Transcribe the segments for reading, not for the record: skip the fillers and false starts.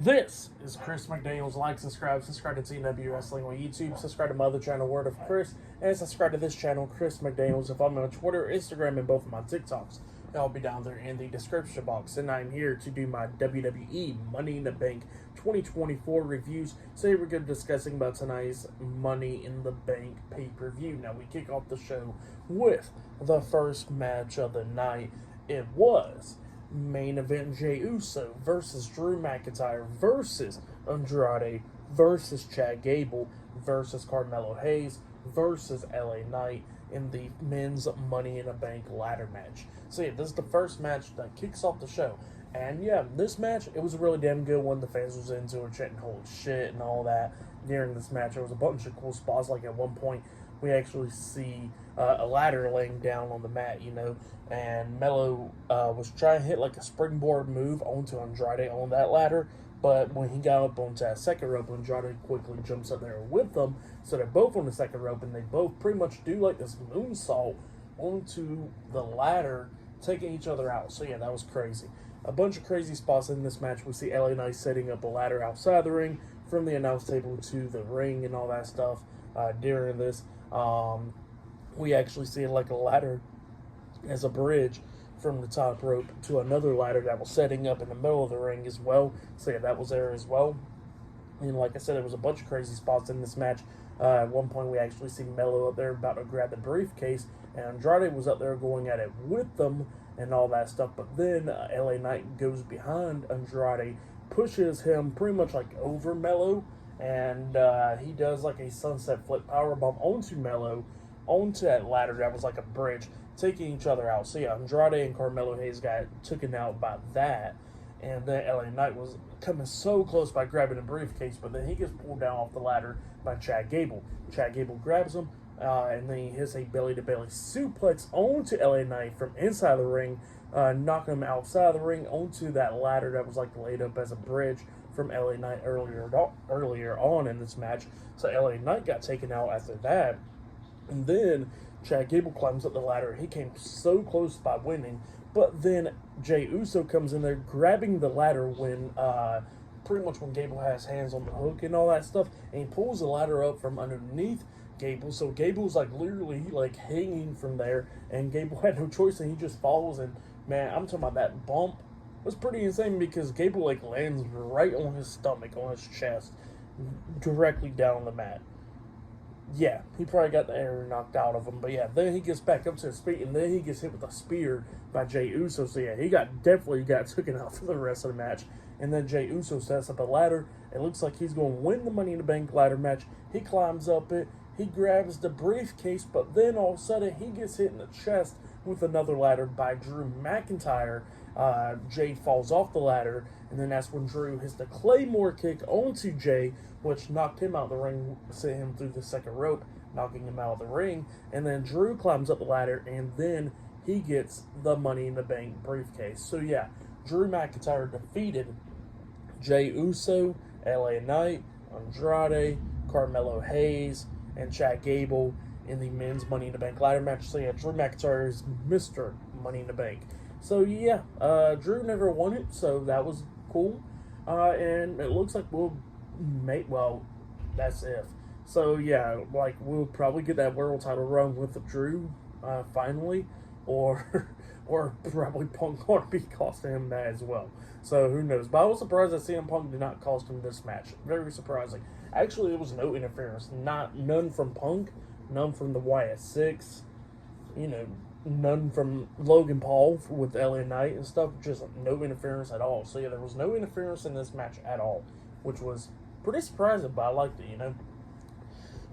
This is Chris McDaniels. Like, subscribe to TW Wrestling on YouTube, subscribe to my other channel, Word of Chris, and subscribe to this channel, Chris McDaniels. If I'm on Twitter, Instagram, and both of my TikToks, they'll be down there in the description box. And I'm here to do my WWE Money in the Bank 2024 reviews. So here we're going to be discussing about tonight's Money in the Bank pay-per-view. Now we kick off the show with the first match of the night. It was main event Jey Uso versus Drew McIntyre versus Andrade versus Chad Gable versus Carmelo Hayes versus LA Knight in the men's Money in the Bank ladder match. So yeah, this is the first match that kicks off the show. And yeah, this match, it was a really damn good one. The fans was into it, chanting holy shit and all that during this match. There was a bunch of cool spots, like at one point we actually see a ladder laying down on the mat, and Melo was trying to hit like a springboard move onto Andrade on that ladder, but when he got up onto that second rope, Andrade quickly jumps up there with them, so they're both on the second rope, and they both pretty much do like this moonsault onto the ladder, taking each other out. So yeah, that was crazy. A bunch of crazy spots in this match. We see LA Knight setting up a ladder outside the ring from the announce table to the ring and all that stuff during this. We actually see like a ladder as a bridge from the top rope to another ladder that was setting up in the middle of the ring as well. So yeah, that was there as well. And like I said, there was a bunch of crazy spots in this match. At one point, we actually see Melo up there about to grab the briefcase, and Andrade was up there going at it with them and all that stuff. But then LA Knight goes behind Andrade, pushes him pretty much like over Melo, and he does like a sunset flip powerbomb onto Melo, onto that ladder that was like a bridge, taking each other out. So yeah, Andrade and Carmelo Hayes got taken out by that. And then LA Knight was coming so close by grabbing the briefcase, but then he gets pulled down off the ladder by Chad Gable. Chad Gable grabs him, and then he hits a belly-to-belly suplex onto LA Knight from inside the ring, knocking him outside the ring onto that ladder that was like laid up as a bridge from LA Knight earlier on in this match. So LA Knight got taken out after that. And then Chad Gable climbs up the ladder. He came so close by winning, but then Jey Uso comes in there grabbing the ladder when pretty much when Gable has hands on the hook and all that stuff, and he pulls the ladder up from underneath Gable. So Gable's like literally like hanging from there, and Gable had no choice, and he just falls. And man, I'm talking about that bump was pretty insane because Gable like lands right on his stomach, on his chest, directly down on the mat. Yeah, he probably got the air knocked out of him. But yeah, then he gets back up to his feet, and then he gets hit with a spear by Jey Uso. So yeah, he definitely got taken out for the rest of the match. And then Jey Uso sets up a ladder. It looks like he's going to win the Money in the Bank ladder match. He climbs up it. He grabs the briefcase, but then all of a sudden he gets hit in the chest with another ladder by Drew McIntyre. Jey falls off the ladder, and then that's when Drew hits the Claymore kick onto Jey, which knocked him out of the ring, sent him through the second rope, knocking him out of the ring. And then Drew climbs up the ladder, and then he gets the Money in the Bank briefcase. So yeah, Drew McIntyre defeated Jey Uso, LA Knight, Andrade, Carmelo Hayes, and Chad Gable in the men's Money in the Bank ladder match. So yeah, Drew McIntyre is Mr. Money in the Bank. So yeah, Drew never won it, so that was cool. And it looks like that's if. So yeah, like we'll probably get that world title run with Drew finally, or or probably Punk going to be costing him that as well. So who knows? But I was surprised that CM Punk did not cost him this match. Very surprising. Actually, there was no interference. None from Punk, none from the Wyatt Six, none from Logan Paul with LA Knight and stuff. Just no interference at all. So yeah, there was no interference in this match at all, which was pretty surprising, but I liked it,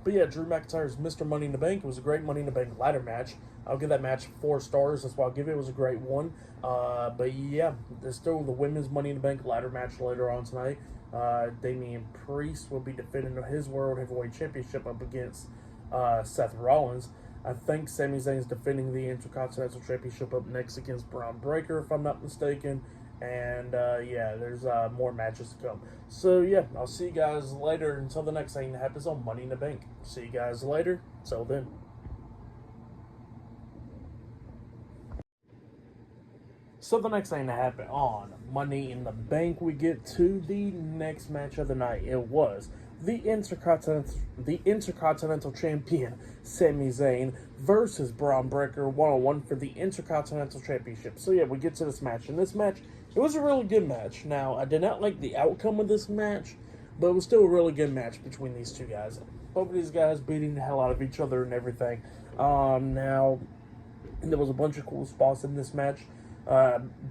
But yeah, Drew McIntyre's Mr. Money in the Bank. It was a great Money in the Bank ladder match. I'll give that match 4 stars. That's why I'll give it. It was a great one. But yeah, there's still the women's Money in the Bank ladder match later on tonight. Damian Priest will be defending his World Heavyweight Championship up against Seth Rollins. I think Sami Zayn's defending the Intercontinental Championship up next against Braun Breaker, if I'm not mistaken. And yeah, there's more matches to come. So yeah, I'll see you guys later until the next thing that happens on Money in the Bank. See you guys later. Till then. So the next thing to happen on Money in the Bank, we get to the next match of the night. It was the Intercontinental Champion Sami Zayn versus Braun Breaker 1-on-1 for the Intercontinental Championship. So yeah, we get to this match. In this match, it was a really good match. Now, I did not like the outcome of this match, but it was still a really good match between these two guys. Both of these guys beating the hell out of each other and everything. Now, there was a bunch of cool spots in this match.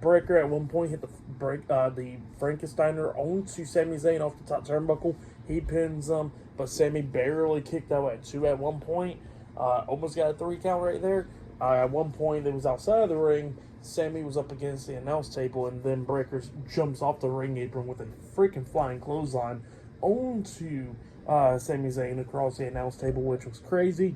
Breaker at one point hit the Frankensteiner onto Sami Zayn off the top turnbuckle. He pins him, but Sami barely kicked out at 2 at one point. Almost got a 3 count right there. At one point, they was outside of the ring. Sami was up against the announce table, and then Breaker jumps off the ring apron with a freaking flying clothesline onto Sami Zayn across the announce table, which was crazy.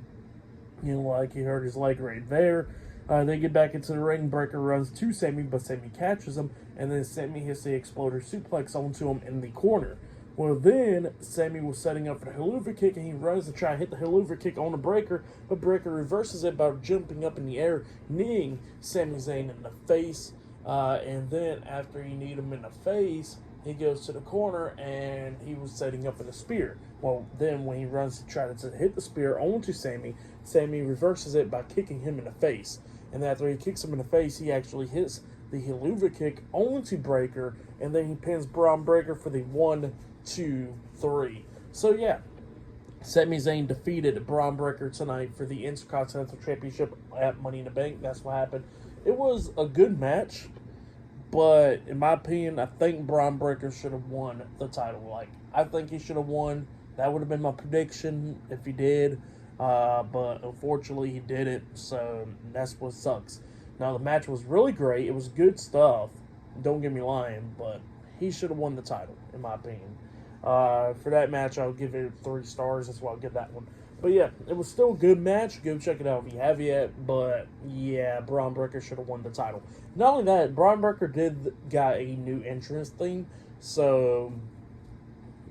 You know, like he hurt his leg right there. They get back into the ring. Breaker runs to Sami, but Sami catches him, and then Sami hits the exploder suplex onto him in the corner. Well, then Sami was setting up for the Helluva Kick, and he runs to try to hit the Helluva Kick on the Breaker, but Breaker reverses it by jumping up in the air, kneeing Sami Zayn in the face. And then after he kneed him in the face, he goes to the corner, and he was setting up for the spear. Well, then when he runs to try to hit the spear onto Sami, Sami reverses it by kicking him in the face. And after he kicks him in the face, he actually hits the Helluva Kick onto Breaker, and then he pins Braun Breaker for the 1, 2, 3. So yeah, Sami Zayn defeated Braun Breaker tonight for the Intercontinental Championship at Money in the Bank. That's what happened. It was a good match, but in my opinion, I think Braun Breaker should have won the title. I think he should have won. That would have been my prediction if he did. But unfortunately he didn't, so that's what sucks. Now, the match was really great. It was good stuff. Don't get me lying, but he should have won the title, in my opinion. For that match, I'll give it 3 stars. That's why I'll give that one. But yeah, it was still a good match. Go check it out if you have yet. But yeah, Braun Breaker should have won the title. Not only that, Braun Breaker got a new entrance theme. So,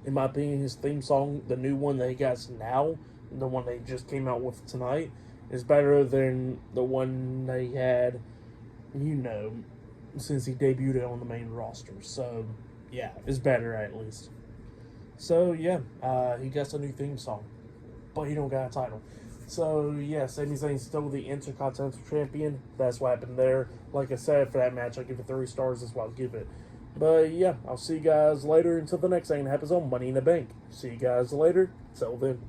in my opinion, his theme song, the new one that he got now, the one they just came out with tonight, is better than the one they had, since he debuted on the main roster. So, yeah, it's better at least. So, yeah, he gets a new theme song, but he don't got a title. So, yeah, Sami Zayn's still the Intercontinental Champion. That's what happened there. Like I said, for that match, I give it 3 stars. That's what I'll give it. But, yeah, I'll see you guys later until the next thing that happens on Money in the Bank. See you guys later. Till then.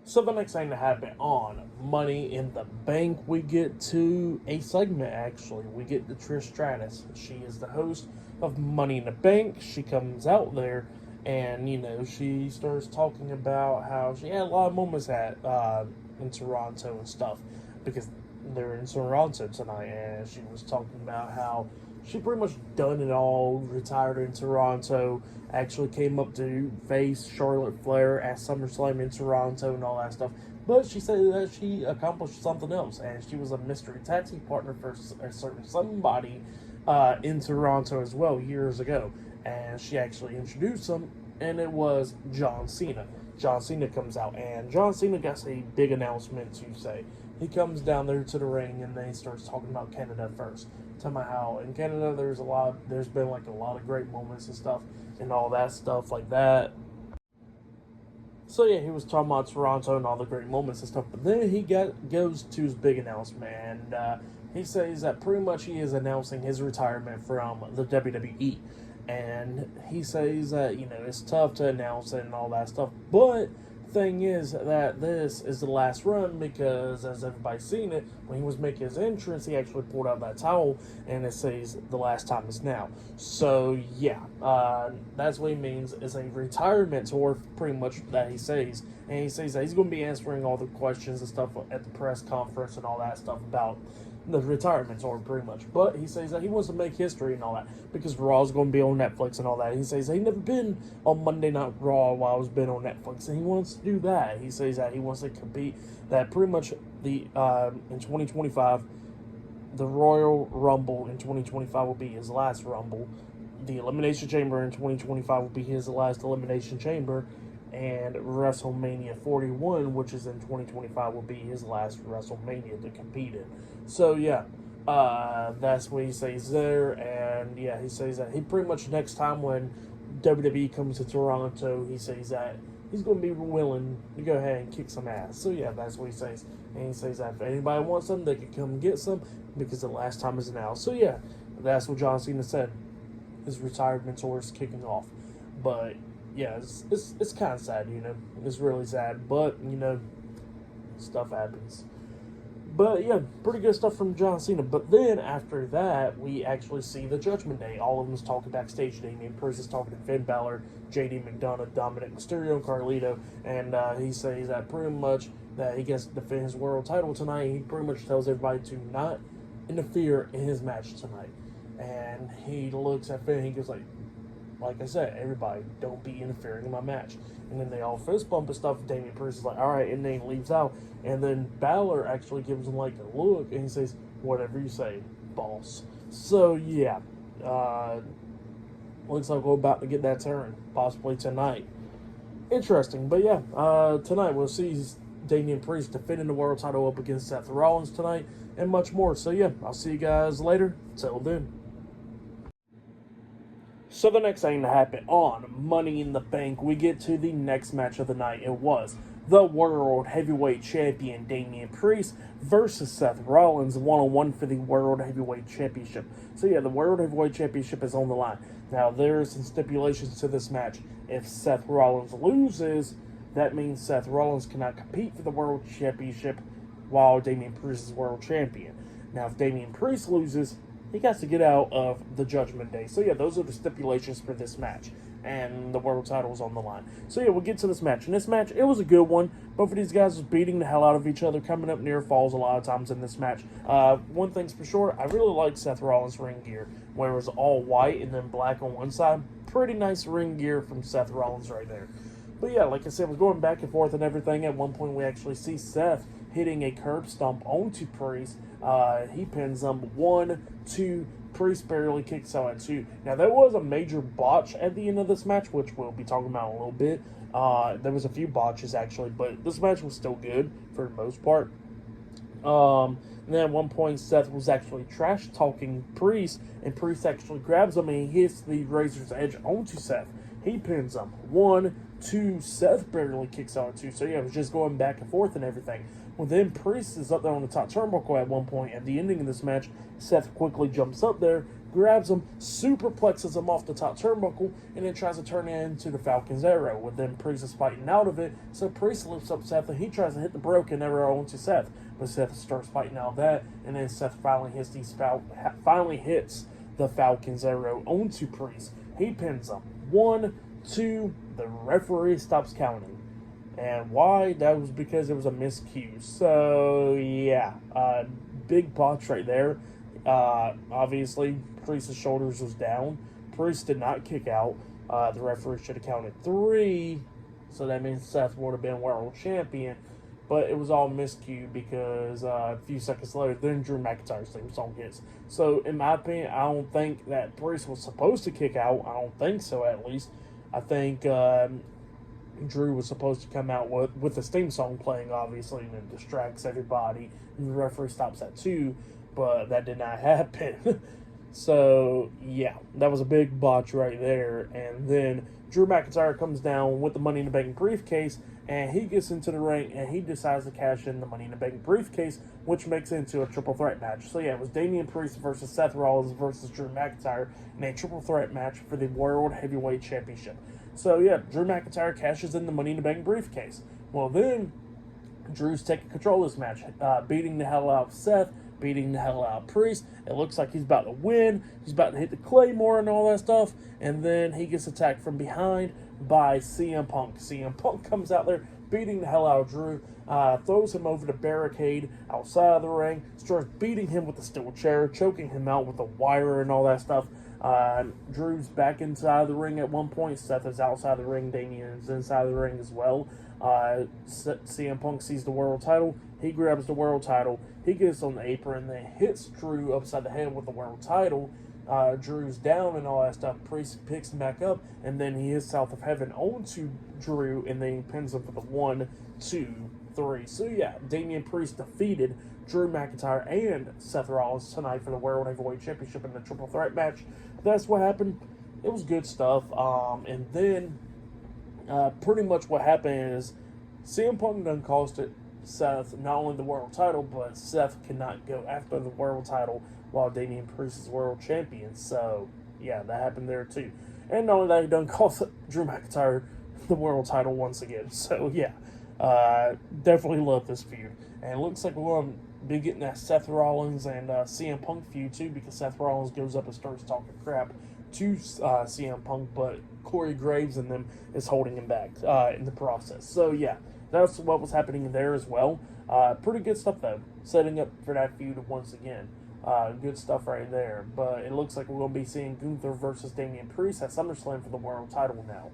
So the next thing to happen on Money in the Bank, we get to a segment, actually. We get to Trish Stratus. She is the host of Money in the Bank. She comes out there and, she starts talking about how she had a lot of moments in Toronto and stuff, because they're in Toronto tonight, and she was talking about how she pretty much done it all, retired in Toronto, actually came up to face Charlotte Flair at SummerSlam in Toronto and all that stuff. But she said that she accomplished something else, and she was a mystery tag team partner for a certain somebody in Toronto as well years ago. And she actually introduced him, and it was John Cena. John Cena comes out, and John Cena gets a big announcement to say. He comes down there to the ring, and then he starts talking about Canada first. Talking about how in Canada there's been a lot of great moments and stuff, and all that stuff like that. So yeah, he was talking about Toronto and all the great moments and stuff. But then he goes to his big announcement, and he says that pretty much he is announcing his retirement from the WWE. And he says that, it's tough to announce it and all that stuff. But thing is that this is the last run, because as everybody's seen it, when he was making his entrance, he actually pulled out that towel, and it says the last time is now. So yeah, that's what he means, is a retirement tour, pretty much, that he says. And he says that he's going to be answering all the questions and stuff at the press conference and all that stuff about the retirement tour, pretty much. But he says that he wants to make history and all that, because Raw's going to be on Netflix and all that. He says that he never been on Monday Night Raw while it's been on Netflix, and he wants to do that. He says that he wants to compete, that pretty much in 2025, the Royal Rumble in 2025 will be his last Rumble. The Elimination Chamber in 2025 will be his last Elimination Chamber. and WrestleMania 41, which is in 2025, will be his last WrestleMania to compete in. So yeah, that's what he says there, and yeah, he says that he pretty much next time when WWE comes to Toronto, he says that he's going to be willing to go ahead and kick some ass. So yeah, that's what he says. And he says that if anybody wants some, they can come and get some because the last time is now. So yeah, that's what John Cena said. His retirement tour is kicking off. But yeah, it's kind of sad, you know. It's really sad, but you know, stuff happens. But yeah, pretty good stuff from John Cena. But then after that, we actually see the Judgment Day. All of them is talking backstage. Damian Priest is talking to Finn Balor, JD McDonough, Dominic Mysterio, and Carlito, and he says that pretty much that he gets to defend his world title tonight. He pretty much tells everybody to not interfere in his match tonight. And he looks at Finn and he goes like I said, everybody, don't be interfering in my match. And then they all fist bump and stuff. Damian Priest is like, all right, and then he leaves out. And then Balor actually gives him like a look and he says, whatever you say, boss. So yeah, looks like we're about to get that turn, possibly tonight. Interesting, but yeah, tonight we'll see Damian Priest defending the world title up against Seth Rollins tonight, and much more. So yeah, I'll see you guys later. Till then. So the next thing to happen on Money in the Bank, we get to the next match of the night. It was the World Heavyweight Champion Damian Priest versus Seth Rollins, one-on-one for the World Heavyweight Championship. So yeah, the World Heavyweight Championship is on the line. Now there are some stipulations to this match. If Seth Rollins loses, that means Seth Rollins cannot compete for the World Championship while Damian Priest is World Champion. Now if Damian Priest loses, he got to get out of the Judgment Day. So yeah, those are the stipulations for this match. And the world title is on the line. So yeah, we'll get to this match. In this match, it was a good one. Both of these guys was beating the hell out of each other, coming up near falls a lot of times in this match. One thing's for sure, I really like Seth Rollins' ring gear, where it was all white and then black on one side. Pretty nice ring gear from Seth Rollins right there. But yeah, like I said, we're going back and forth and everything. At one point, we actually see Seth hitting a curb stomp onto Priest. He pins him 1, 2. Priest barely kicks out at 2. Now, there was a major botch at the end of this match, which we'll be talking about in a little bit. There was a few botches, actually, but this match was still good for the most part. And then at one point, Seth was actually trash-talking Priest, and Priest actually grabs him and he hits the Razor's Edge onto Seth. He pins him 1, 2. Seth barely kicks out at 2. So yeah, it was just going back and forth and everything. Well, then Priest is up there on the top turnbuckle at one point. At the ending of this match, Seth quickly jumps up there, grabs him, superplexes him off the top turnbuckle, and then tries to turn it into the Falcon's Arrow. Well, then Priest is fighting out of it, so Priest lifts up Seth, and he tries to hit the Broken Arrow onto Seth. But Seth starts fighting out of that, and then Seth finally hits the Falcon's Arrow onto Priest. He pins him 1, 2. The referee stops counting. And why? That was because it was a miscue. So, yeah. Big botch right there. Obviously, Priest's shoulders was down. Priest did not kick out. The referee should have counted 3. So that means Seth would have been world champion. But it was all miscue because a few seconds later, then Drew McIntyre's theme song hits. So, in my opinion, I don't think that Priest was supposed to kick out. I don't think so, at least. I think Drew was supposed to come out with the theme song playing, obviously, and it distracts everybody. And the referee stops at 2, but that did not happen. So, yeah, that was a big botch right there. And then Drew McIntyre comes down with the Money in the Bank briefcase, and he gets into the ring, and he decides to cash in the Money in the Bank briefcase, which makes it into a triple threat match. So, yeah, it was Damian Priest versus Seth Rollins versus Drew McIntyre in a triple threat match for the World Heavyweight Championship. So, yeah, Drew McIntyre cashes in the Money in the Bank briefcase. Well, then, Drew's taking control of this match, beating the hell out of Seth, beating the hell out of Priest. It looks like he's about to win. He's about to hit the Claymore and all that stuff. And then he gets attacked from behind by CM Punk. CM Punk comes out there, beating the hell out of Drew, throws him over the barricade outside of the ring, starts beating him with a steel chair, choking him out with a wire and all that stuff. Drew's back inside the ring at one point. Seth is outside the ring. Damian is inside the ring as well. CM Punk sees the world title. He grabs the world title. He gets on the apron and then hits Drew upside the head with the world title. Drew's down and all that stuff. Priest picks him back up, and then he hits South of Heaven onto Drew, and then he pins him for the 1, 2, 3. So yeah, Damian Priest defeated Drew McIntyre and Seth Rollins tonight for the World Heavyweight Championship in the triple threat match. That's what happened. It was good stuff. And then pretty much what happened is CM Punk done costed Seth not only the world title, but Seth cannot go after the world title while Damian Priest is world champion. So yeah, that happened there too. And not only that, he done cost Drew McIntyre the world title once again. So yeah, definitely love this feud. And it looks like we're going to be getting that Seth Rollins and CM Punk feud too, because Seth Rollins goes up and starts talking crap to CM Punk, but Corey Graves and them is holding him back in the process. So yeah, that's what was happening there as well. Pretty good stuff though, setting up for that feud once again. Good stuff right there. But it looks like we're going to be seeing Gunther versus Damian Priest at SummerSlam for the world title now.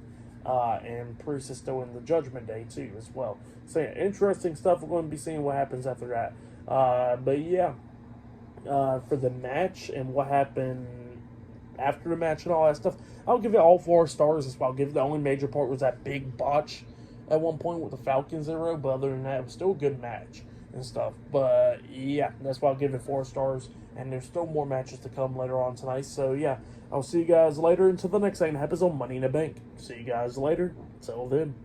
And Priest is still in the Judgment Day too as well. So yeah, interesting stuff. We're going to be seeing what happens after that. But yeah, for the match and what happened after the match and all that stuff, I'll give it all 4 stars as well. I'll give it, the only major part was that big botch at one point with the Falcons arrow, but other than that, it was still a good match and stuff. But yeah, that's why I'll give it 4 stars, and there's still more matches to come later on tonight. So yeah, I'll see you guys later until the next thing that happens on Money in the Bank. See you guys later. Till then.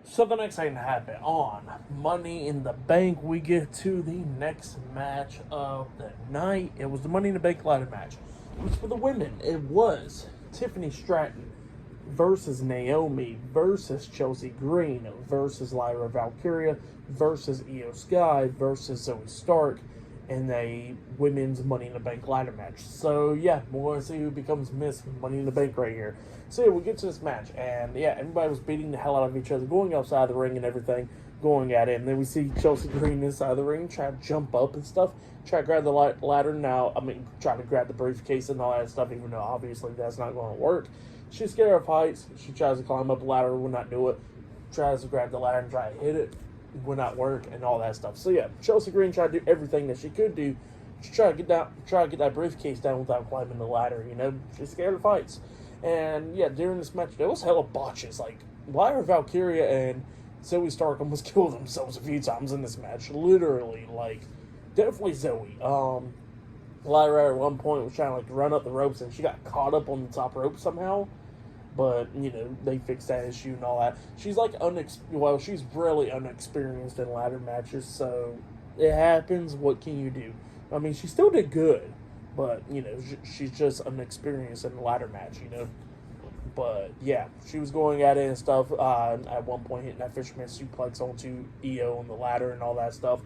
So the next thing to happen on Money in the Bank, we get to the next match of the night. It was the Money in the Bank ladder match. It was for the women. It was Tiffany Stratton versus Naomi versus Chelsea Green versus Lyra Valkyria versus Io Sky versus Zoe Stark in a women's Money in the Bank ladder match. So yeah, we're going to see who becomes Miss Money in the Bank right here. So yeah, we get to this match, and yeah, everybody was beating the hell out of each other, going outside the ring and everything, going at it. And then we see Chelsea Green inside the ring, try to jump up and stuff, try to grab the ladder try to grab the briefcase and all that stuff, even though obviously that's not going to work. She's scared of heights. She tries to climb up a ladder, will not do it. Tries to grab the ladder and try to hit it, will not work, and all that stuff. So yeah, Chelsea Green tried to do everything that she could do to try to get that briefcase down without climbing the ladder. You know, she's scared of heights. And yeah, during this match, there was hella botches. Like, Lyra Valkyria and Zoe Stark almost killed themselves a few times in this match. Literally, like, definitely Zoe. Lyra at one point was trying to like run up the ropes, and she got caught up on the top rope somehow. But, you know, they fixed that issue and all that. She's like, she's really unexperienced in ladder matches, so it happens. What can you do? I mean, she still did good, but, you know, she's just unexperienced in the ladder match, you know. But, yeah, she was going at it and stuff. At one point, hitting that fisherman suplex onto Io on the ladder and all that stuff.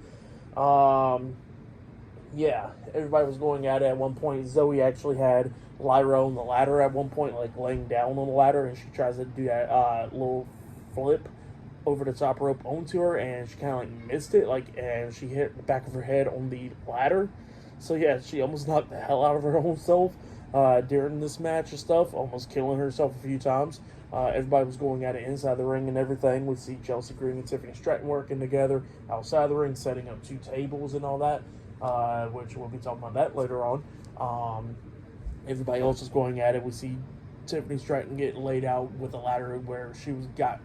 Yeah, everybody was going at it. At one point, Zoe actually had Lyra on the ladder at one point, like laying down on the ladder, and she tries to do that little flip over the top rope onto her, and she kind of like missed it, and she hit the back of her head on the ladder. So yeah, she almost knocked the hell out of her own self during this match and stuff, almost killing herself a few times. Everybody was going at it inside the ring and everything. We see Chelsea Green and Tiffany Stratton working together outside the ring, setting up 2 tables and all that, which we'll be talking about that later on. Everybody else is going at it. We see Tiffany Stratton get laid out with a ladder where she got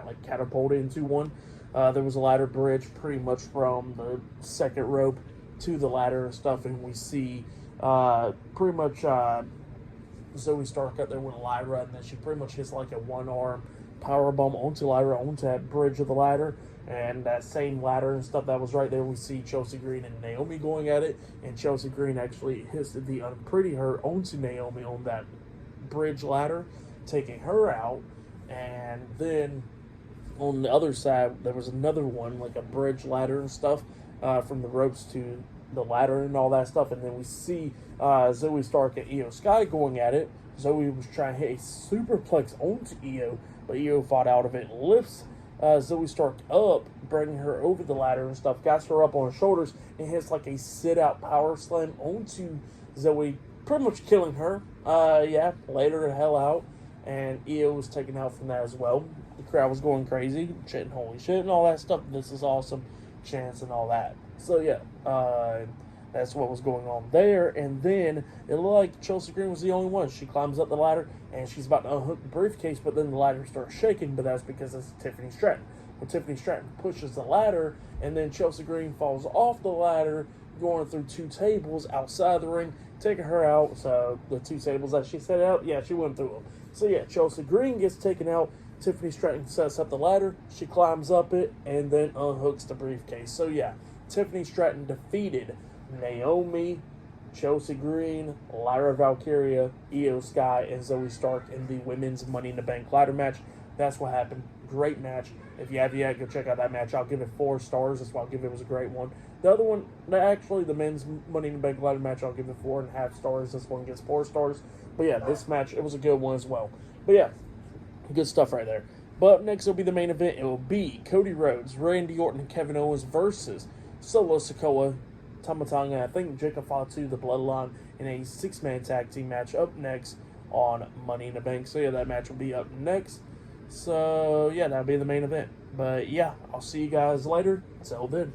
like catapulted into one. There was a ladder bridge pretty much from the second rope to the ladder and stuff, and we see pretty much Zoe Stark up there with Lyra, and then she pretty much hits like a one-arm powerbomb onto Lyra onto that bridge of the ladder. And that same ladder and stuff that was right there, we see Chelsea Green and Naomi going at it, and Chelsea Green actually hits the Unpretty Her onto Naomi on that bridge ladder, taking her out. And then on the other side, there was another one, like a bridge ladder and stuff, from the ropes to the ladder and all that stuff. And then we see Zoe Stark and Io Sky going at it. Zoe was trying to hit a superplex onto Io, but Io fought out of it, lifts Zoe Stark up, bringing her over the ladder and stuff, got her up on her shoulders, and hits like a sit-out power slam onto Zoe, pretty much killing her. Yeah, laid her the hell out, and Io was taken out from that as well. The crowd was going crazy, chanting holy shit and all that stuff. This is awesome, chants and all that. So yeah, that's what was going on there. And then it looked like Chelsea Green was the only one. She climbs up the ladder and she's about to unhook the briefcase, but then the ladder starts shaking. But that's because it's Tiffany Stratton. Well, Tiffany Stratton pushes the ladder, and then Chelsea Green falls off the ladder, going through 2 tables outside the ring, taking her out. So the 2 tables that she set out, yeah, she went through them. So yeah, Chelsea Green gets taken out. Tiffany Stratton sets up the ladder. She climbs up it and then unhooks the briefcase. So yeah, Tiffany Stratton defeated Naomi, Chelsea Green, Lyra Valkyria, Io Sky, and Zoe Stark in the women's Money in the Bank ladder match. That's what happened. Great match. If you have yet, go check out that match. I'll give it 4 stars. That's why I'll give it was a great one. The other one, actually, the men's Money in the Bank ladder match, I'll give it 4.5 stars. This one gets 4 stars. But yeah, this match, it was a good one as well. But yeah, good stuff right there. But next will be the main event. It will be Cody Rhodes, Randy Orton, and Kevin Owens versus Solo Sikoa, Tama Tonga, I think Jacob Fatu, the Bloodline, in a 6-man tag team match up next on Money in the Bank. So yeah, that match will be up next. So yeah, that'll be the main event. But yeah, I'll see you guys later. Until then.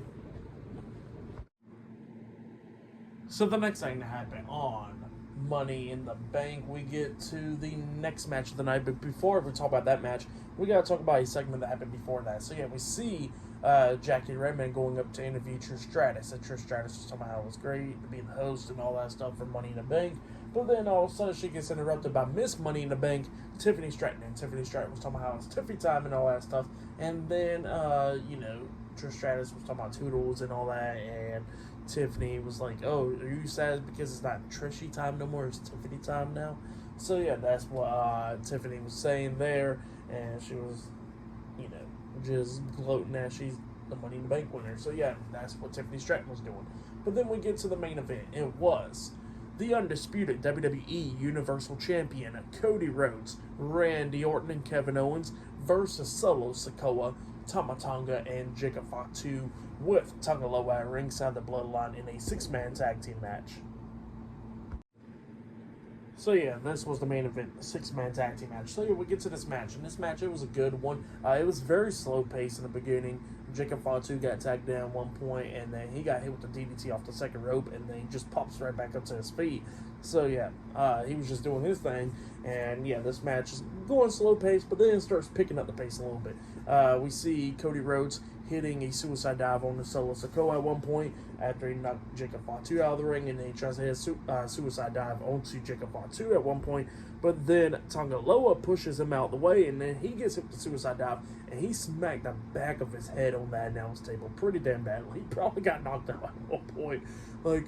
So the next thing to happen on Money in the Bank, we get to the next match of the night. But before we talk about that match, we got to talk about a segment that happened before that. So yeah, we see Jackie Redmond going up to interview Trish Stratus. And Trish Stratus was talking about how it was great to be the host and all that stuff for Money in the Bank. But then all of a sudden she gets interrupted by Miss Money in the Bank, Tiffany Stratton. And Tiffany Stratton was talking about how it's Tiffany time and all that stuff. And then, Trish Stratus was talking about Toodles and all that. And Tiffany was like, oh, are you sad because it's not Trishy time no more, it's Tiffany time now? So yeah, that's what Tiffany was saying there, and she was, just gloating that she's the Money in the Bank winner. So yeah, that's what Tiffany Stratton was doing. But then we get to the main event. It was the undisputed WWE Universal Champion Cody Rhodes, Randy Orton, and Kevin Owens versus Solo Sikoa, Tama Tonga, and Jacob Fatu, with Tonga Loa at ringside the Bloodline in a 6-man tag team match. So yeah, this was the main event, the 6-man tag team match. So yeah, we get to this match, and this match, it was a good one. It was very slow paced in the beginning. Jacob Fatu got tagged down at one point, and then he got hit with the DDT off the second rope, and then he just pops right back up to his feet. So yeah, he was just doing his thing, and yeah, this match is going slow paced, but then it starts picking up the pace a little bit. We see Cody Rhodes hitting a suicide dive on the Solo Sikoa at one point after he knocked Jacob Fatu out of the ring, and then he tries to hit a suicide dive onto Jacob Fatu at one point, but then Tonga Loa pushes him out the way, and then he gets hit with the suicide dive, and he smacked the back of his head on that announce table pretty damn badly. He probably got knocked out at one point. Like,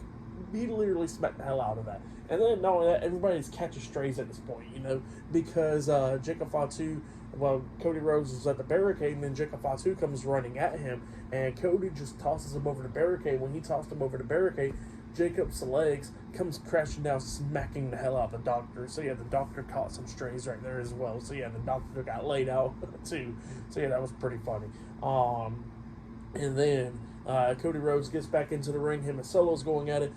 he literally smacked the hell out of that. And then, not only that, everybody's catching strays at this point, because Jacob Fatu, Cody Rhodes is at the barricade, and then Jacob Fatu comes running at him, and Cody just tosses him over the barricade. When he tossed him over the barricade, Jacob's legs comes crashing down, smacking the hell out of the doctor. So yeah, the doctor caught some strays right there as well. So yeah, the doctor got laid out too. So yeah, that was pretty funny. And then Cody Rhodes gets back into the ring. Him and Solo's going at it.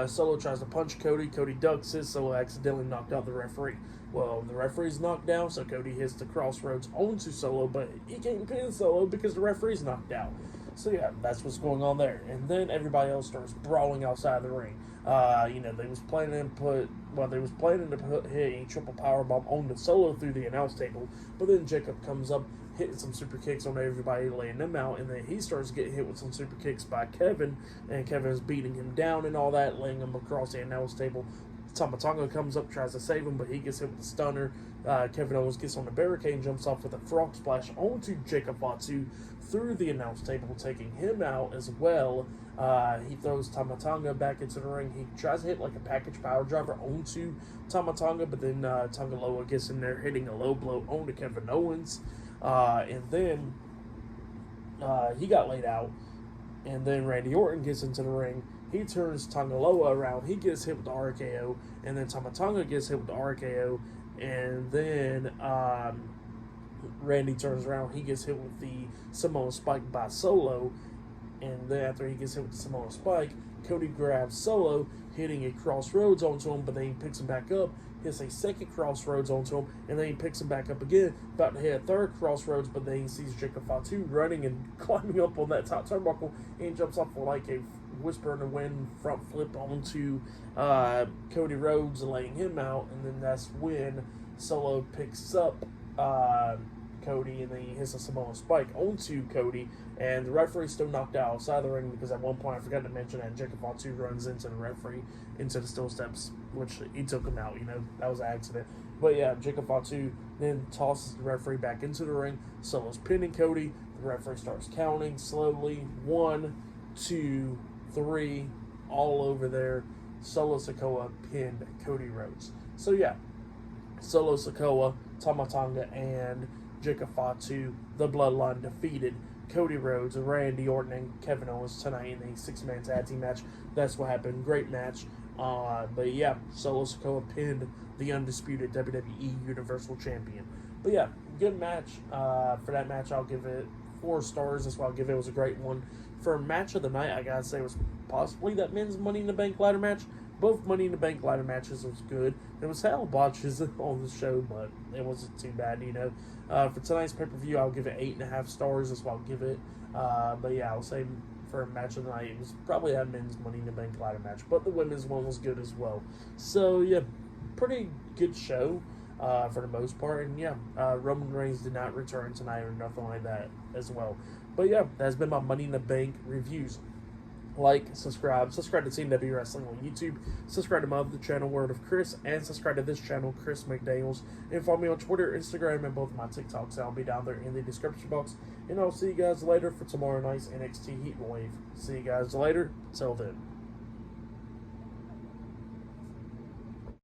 Solo tries to punch Cody. Cody ducks it. Solo accidentally knocked out the referee. Well, the referee's knocked down, so Cody hits the crossroads onto Solo, but he can't pin Solo because the referee's knocked out. So yeah, that's what's going on there. And then everybody else starts brawling outside the ring. They was planning to hit a triple powerbomb on the Solo through the announce table, but then Jacob comes up, hitting some super kicks on everybody, laying them out, and then he starts getting hit with some super kicks by Kevin, and Kevin's beating him down and all that, laying him across the announce table. Tama Tonga comes up, tries to save him, but he gets hit with the stunner. Kevin Owens gets on the barricade and jumps off with a frog splash onto Jacob Fatu through the announce table, taking him out as well. He throws Tama Tonga back into the ring. He tries to hit like a package power driver onto Tama Tonga, but then Tonga Loa gets in there, hitting a low blow onto Kevin Owens. And then he got laid out. And then Randy Orton gets into the ring. He turns Tonga Loa around. He gets hit with the RKO. And then Tama Tonga gets hit with the RKO. And then Randy turns around. He gets hit with the Samoan Spike by Solo. And then after he gets hit with the Samoan Spike, Cody grabs Solo, hitting a crossroads onto him, but then he picks him back up, hits a second crossroads onto him, and then he picks him back up again, about to hit a third crossroads, but then he sees Jacob Fatu running and climbing up on that top turnbuckle, and he jumps off for like a Whisper in the Wind front flip onto Cody Rhodes, laying him out, and then that's when Solo picks up Cody, and then he hits a Samoa Spike onto Cody, and the referee's still knocked out outside the ring because at one point I forgot to mention that Jacob Fatu runs into the referee into the steel steps, which he took him out. That was an accident. But yeah, Jacob Fatu then tosses the referee back into the ring. Solo's pinning Cody. The referee starts counting slowly. 1, 2, 3, all over there. Solo Sikoa pinned Cody Rhodes. So yeah, Solo Sikoa, Tama Tonga, and Jacob Fatu, the Bloodline, defeated Cody Rhodes, Randy Orton, and Kevin Owens tonight in a 6-man tag team match. That's what happened. Great match. But yeah, Solo Sikoa pinned the undisputed WWE Universal Champion. But yeah, good match. For that match, I'll give it 4 stars. That's why I'll give it. It was a great one. For match of the night, I gotta say, it was possibly that men's Money in the Bank ladder match. Both Money in the Bank ladder matches was good. There was hell botches on the show, but it wasn't too bad, For tonight's pay-per-view, I'll give it 8.5 stars. That's what I'll give it. But yeah, I'll say for a match of the night, it was probably that men's Money in the Bank ladder match. But the women's one was good as well. So yeah, pretty good show for the most part. And yeah, Roman Reigns did not return tonight or nothing like that as well. But yeah, that's been my Money in the Bank reviews. Like, subscribe to CNW Wrestling on YouTube, subscribe to my other channel, Word of Chris, and subscribe to this channel, Chris McDaniels, and follow me on Twitter, Instagram, and both of my TikToks. I'll be down there in the description box, and I'll see you guys later for tomorrow night's NXT Heat Wave. See you guys later. Till then.